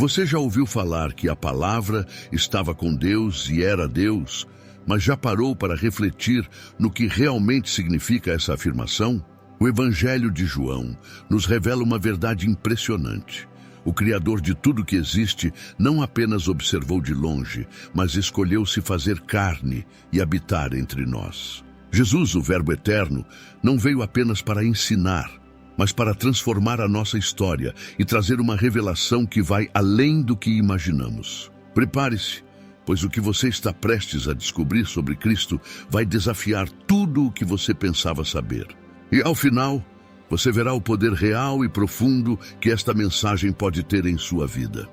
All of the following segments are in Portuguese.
Você já ouviu falar que a palavra estava com Deus e era Deus, mas já parou para refletir no que realmente significa essa afirmação? O Evangelho de João nos revela uma verdade impressionante. O Criador de tudo que existe não apenas observou de longe, mas escolheu se fazer carne e habitar entre nós. Jesus, o Verbo eterno, não veio apenas para ensinar, mas para transformar a nossa história e trazer uma revelação que vai além do que imaginamos. Prepare-se, pois o que você está prestes a descobrir sobre Cristo vai desafiar tudo o que você pensava saber. E ao final, você verá o poder real e profundo que esta mensagem pode ter em sua vida.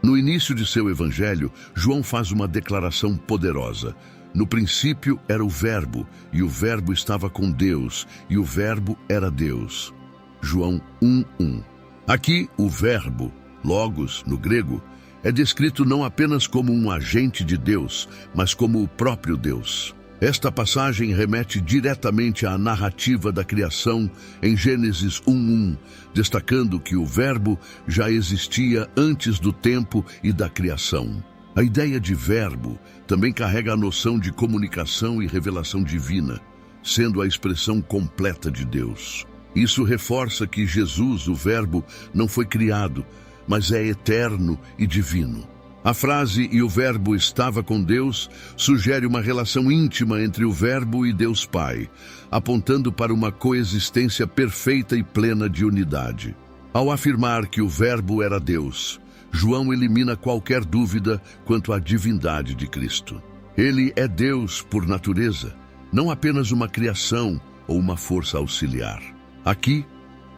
No início de seu evangelho, João faz uma declaração poderosa. No princípio era o Verbo, e o Verbo estava com Deus, e o Verbo era Deus. João 1:1. Aqui, o Verbo, logos, no grego, é descrito não apenas como um agente de Deus, mas como o próprio Deus. Esta passagem remete diretamente à narrativa da criação em Gênesis 1:1, destacando que o Verbo já existia antes do tempo e da criação. A ideia de verbo também carrega a noção de comunicação e revelação divina, sendo a expressão completa de Deus. Isso reforça que Jesus, o Verbo, não foi criado, mas é eterno e divino. A frase "e o Verbo estava com Deus" sugere uma relação íntima entre o Verbo e Deus Pai, apontando para uma coexistência perfeita e plena de unidade. Ao afirmar que o Verbo era Deus, João elimina qualquer dúvida quanto à divindade de Cristo. Ele é Deus por natureza, não apenas uma criação ou uma força auxiliar. Aqui,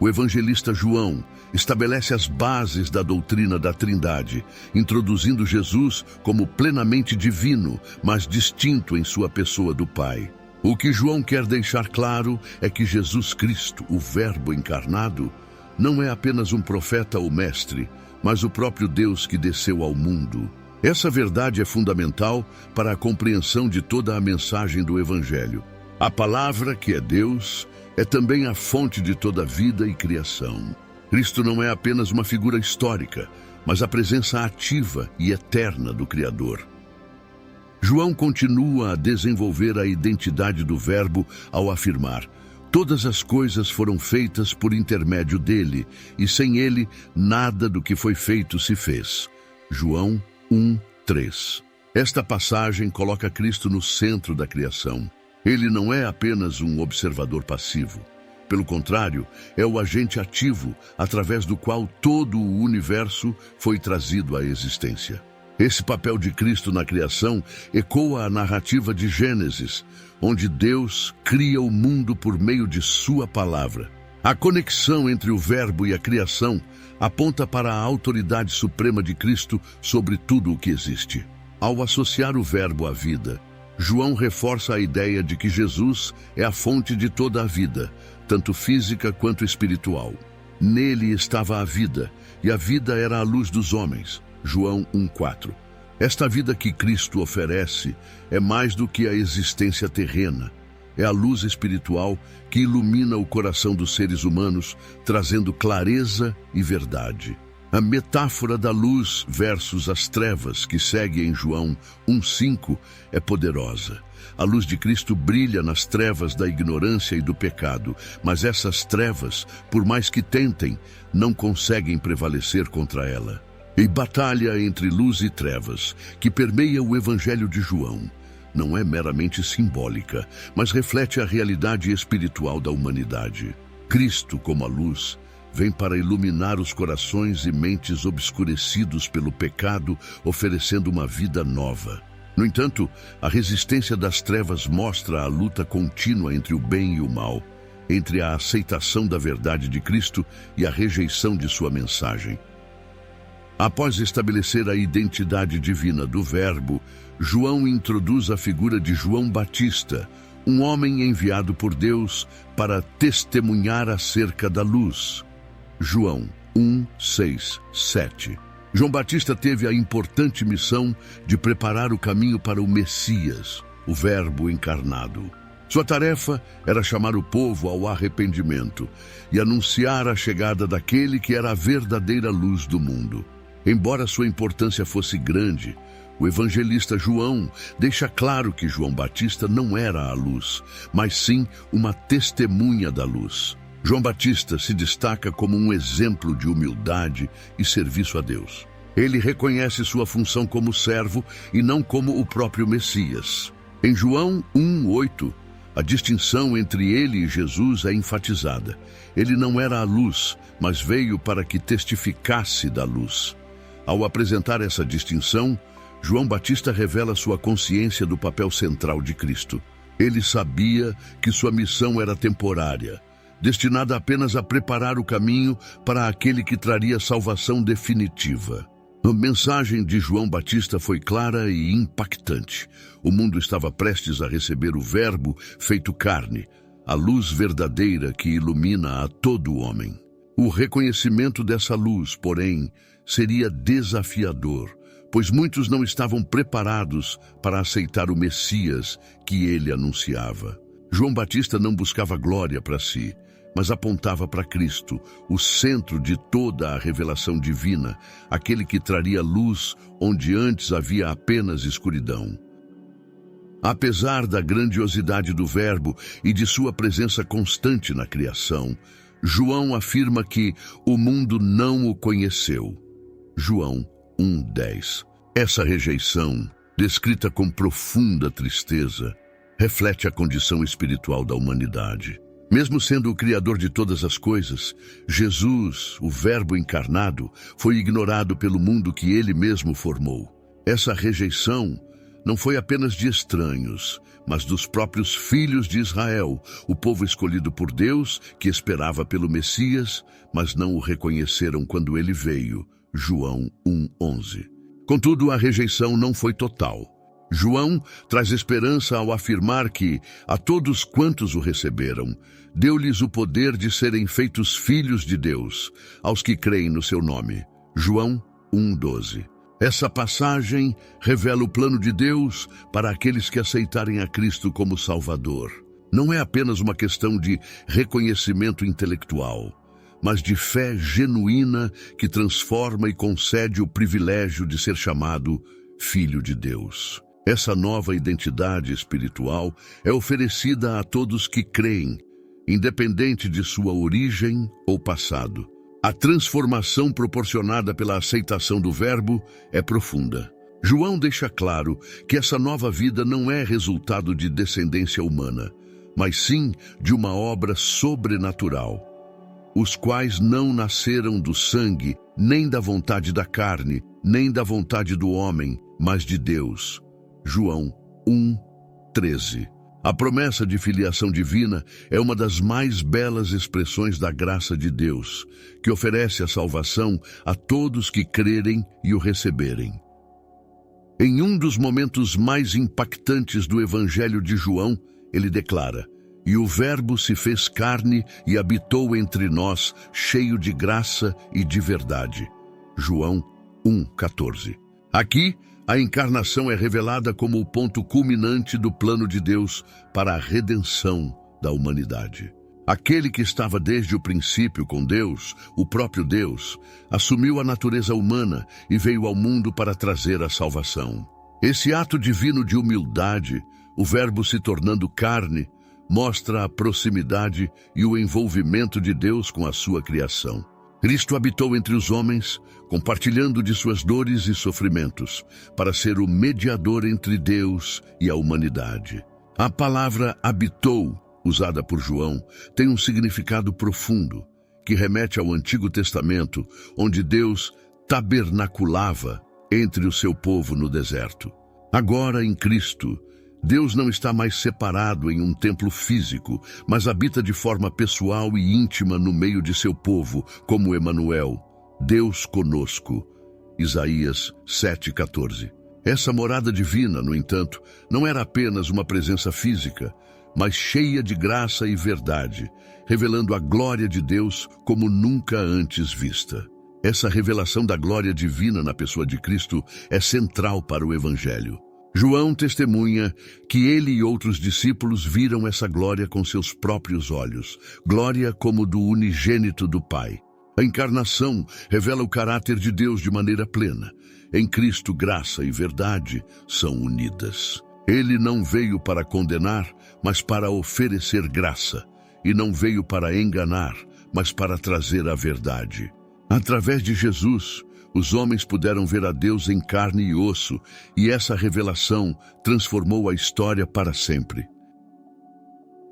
o evangelista João estabelece as bases da doutrina da Trindade, introduzindo Jesus como plenamente divino, mas distinto em sua pessoa do Pai. O que João quer deixar claro é que Jesus Cristo, o Verbo encarnado, não é apenas um profeta ou mestre, mas o próprio Deus que desceu ao mundo. Essa verdade é fundamental para a compreensão de toda a mensagem do Evangelho. A palavra, que é Deus, é também a fonte de toda a vida e criação. Cristo não é apenas uma figura histórica, mas a presença ativa e eterna do Criador. João continua a desenvolver a identidade do Verbo ao afirmar: todas as coisas foram feitas por intermédio dele, e sem ele, nada do que foi feito se fez. João 1:3. Esta passagem coloca Cristo no centro da criação. Ele não é apenas um observador passivo. Pelo contrário, é o agente ativo, através do qual todo o universo foi trazido à existência. Esse papel de Cristo na criação ecoa a narrativa de Gênesis, onde Deus cria o mundo por meio de sua palavra. A conexão entre o Verbo e a criação aponta para a autoridade suprema de Cristo sobre tudo o que existe. Ao associar o Verbo à vida, João reforça a ideia de que Jesus é a fonte de toda a vida, tanto física quanto espiritual. Nele estava a vida, e a vida era a luz dos homens. João 1:4. Esta vida que Cristo oferece é mais do que a existência terrena. É a luz espiritual que ilumina o coração dos seres humanos, trazendo clareza e verdade. A metáfora da luz versus as trevas que segue em João 1:5 é poderosa. A luz de Cristo brilha nas trevas da ignorância e do pecado, mas essas trevas, por mais que tentem, não conseguem prevalecer contra ela. E batalha entre luz e trevas, que permeia o Evangelho de João, não é meramente simbólica, mas reflete a realidade espiritual da humanidade. Cristo, como a luz, vem para iluminar os corações e mentes obscurecidos pelo pecado, oferecendo uma vida nova. No entanto, a resistência das trevas mostra a luta contínua entre o bem e o mal, entre a aceitação da verdade de Cristo e a rejeição de sua mensagem. Após estabelecer a identidade divina do Verbo, João introduz a figura de João Batista, um homem enviado por Deus para testemunhar acerca da luz. João 1:6-7. João Batista teve a importante missão de preparar o caminho para o Messias, o Verbo encarnado. Sua tarefa era chamar o povo ao arrependimento e anunciar a chegada daquele que era a verdadeira luz do mundo. Embora sua importância fosse grande, o evangelista João deixa claro que João Batista não era a luz, mas sim uma testemunha da luz. João Batista se destaca como um exemplo de humildade e serviço a Deus. Ele reconhece sua função como servo e não como o próprio Messias. Em João 1:8, a distinção entre ele e Jesus é enfatizada. Ele não era a luz, mas veio para que testificasse da luz. Ao apresentar essa distinção, João Batista revela sua consciência do papel central de Cristo. Ele sabia que sua missão era temporária, destinada apenas a preparar o caminho para aquele que traria salvação definitiva. A mensagem de João Batista foi clara e impactante. O mundo estava prestes a receber o Verbo feito carne, a luz verdadeira que ilumina a todo homem. O reconhecimento dessa luz, porém, seria desafiador, pois muitos não estavam preparados para aceitar o Messias que ele anunciava. João Batista não buscava glória para si, mas apontava para Cristo, o centro de toda a revelação divina, aquele que traria luz onde antes havia apenas escuridão. Apesar da grandiosidade do Verbo e de sua presença constante na criação, João afirma que o mundo não o conheceu. João 1:10. Essa rejeição, descrita com profunda tristeza, reflete a condição espiritual da humanidade. Mesmo sendo o Criador de todas as coisas, Jesus, o Verbo encarnado, foi ignorado pelo mundo que ele mesmo formou. Essa rejeição não foi apenas de estranhos, mas dos próprios filhos de Israel, o povo escolhido por Deus, que esperava pelo Messias, mas não o reconheceram quando ele veio. João 1:11. Contudo, a rejeição não foi total. João traz esperança ao afirmar que, a todos quantos o receberam, deu-lhes o poder de serem feitos filhos de Deus, aos que creem no seu nome. João 1:12. Essa passagem revela o plano de Deus para aqueles que aceitarem a Cristo como Salvador. Não é apenas uma questão de reconhecimento intelectual, mas de fé genuína que transforma e concede o privilégio de ser chamado Filho de Deus. Essa nova identidade espiritual é oferecida a todos que creem, independente de sua origem ou passado. A transformação proporcionada pela aceitação do Verbo é profunda. João deixa claro que essa nova vida não é resultado de descendência humana, mas sim de uma obra sobrenatural, os quais não nasceram do sangue, nem da vontade da carne, nem da vontade do homem, mas de Deus. João 1:13. A promessa de filiação divina é uma das mais belas expressões da graça de Deus, que oferece a salvação a todos que crerem e o receberem. Em um dos momentos mais impactantes do Evangelho de João, ele declara: "E o Verbo se fez carne e habitou entre nós, cheio de graça e de verdade." João 1:14. Aqui, a encarnação é revelada como o ponto culminante do plano de Deus para a redenção da humanidade. Aquele que estava desde o princípio com Deus, o próprio Deus, assumiu a natureza humana e veio ao mundo para trazer a salvação. Esse ato divino de humildade, o Verbo se tornando carne, mostra a proximidade e o envolvimento de Deus com a sua criação. Cristo habitou entre os homens, compartilhando de suas dores e sofrimentos, para ser o mediador entre Deus e a humanidade. A palavra habitou, usada por João, tem um significado profundo, que remete ao Antigo Testamento, onde Deus tabernaculava entre o seu povo no deserto. Agora, em Cristo, Deus não está mais separado em um templo físico, mas habita de forma pessoal e íntima no meio de seu povo, como Emanuel, Deus conosco. Isaías 7:14. Essa morada divina, no entanto, não era apenas uma presença física, mas cheia de graça e verdade, revelando a glória de Deus como nunca antes vista. Essa revelação da glória divina na pessoa de Cristo é central para o Evangelho. João testemunha que ele e outros discípulos viram essa glória com seus próprios olhos, glória como do unigênito do Pai. A encarnação revela o caráter de Deus de maneira plena. Em Cristo, graça e verdade são unidas. Ele não veio para condenar, mas para oferecer graça. E não veio para enganar, mas para trazer a verdade. Através de Jesus, os homens puderam ver a Deus em carne e osso, e essa revelação transformou a história para sempre.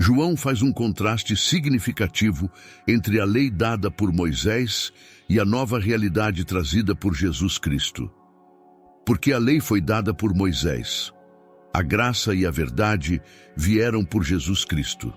João faz um contraste significativo entre a lei dada por Moisés e a nova realidade trazida por Jesus Cristo. Porque a lei foi dada por Moisés. A graça e a verdade vieram por Jesus Cristo.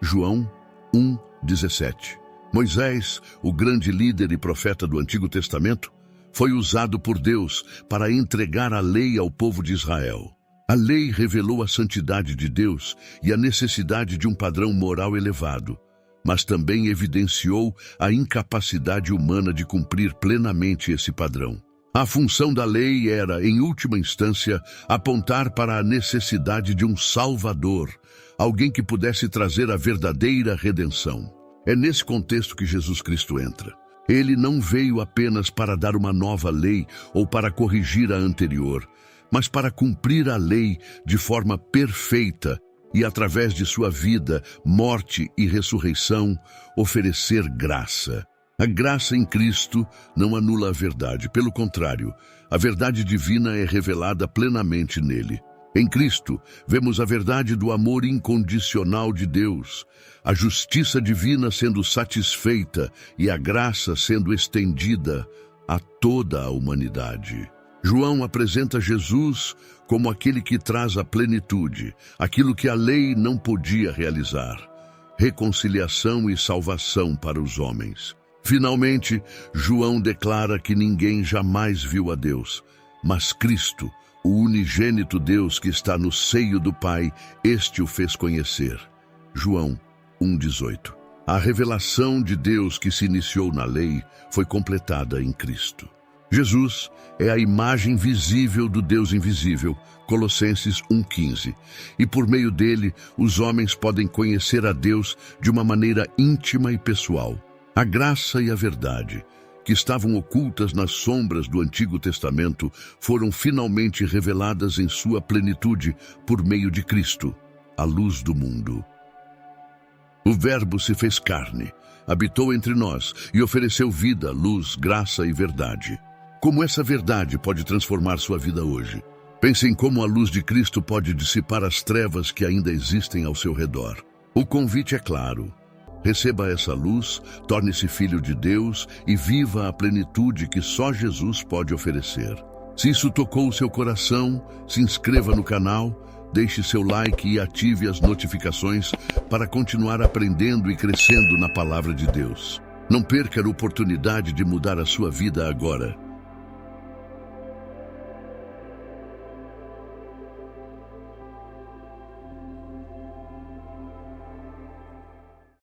João 1:17. Moisés, o grande líder e profeta do Antigo Testamento, foi usado por Deus para entregar a lei ao povo de Israel. A lei revelou a santidade de Deus e a necessidade de um padrão moral elevado, mas também evidenciou a incapacidade humana de cumprir plenamente esse padrão. A função da lei era, em última instância, apontar para a necessidade de um Salvador, alguém que pudesse trazer a verdadeira redenção. É nesse contexto que Jesus Cristo entra. Ele não veio apenas para dar uma nova lei ou para corrigir a anterior, mas para cumprir a lei de forma perfeita e, através de sua vida, morte e ressurreição, oferecer graça. A graça em Cristo não anula a verdade, pelo contrário, a verdade divina é revelada plenamente nele. Em Cristo, vemos a verdade do amor incondicional de Deus, a justiça divina sendo satisfeita e a graça sendo estendida a toda a humanidade. João apresenta Jesus como aquele que traz a plenitude, aquilo que a lei não podia realizar, reconciliação e salvação para os homens. Finalmente, João declara que ninguém jamais viu a Deus, mas Cristo, o unigênito Deus que está no seio do Pai, este o fez conhecer. João 1:18. A revelação de Deus que se iniciou na lei foi completada em Cristo. Jesus é a imagem visível do Deus invisível, Colossenses 1:15. E por meio dele, os homens podem conhecer a Deus de uma maneira íntima e pessoal. A graça e a verdade, que estavam ocultas nas sombras do Antigo Testamento, foram finalmente reveladas em sua plenitude por meio de Cristo, a luz do mundo. O Verbo se fez carne, habitou entre nós e ofereceu vida, luz, graça e verdade. Como essa verdade pode transformar sua vida hoje? Pense em como a luz de Cristo pode dissipar as trevas que ainda existem ao seu redor. O convite é claro. Receba essa luz, torne-se filho de Deus e viva a plenitude que só Jesus pode oferecer. Se isso tocou o seu coração, se inscreva no canal, deixe seu like e ative as notificações para continuar aprendendo e crescendo na palavra de Deus. Não perca a oportunidade de mudar a sua vida agora.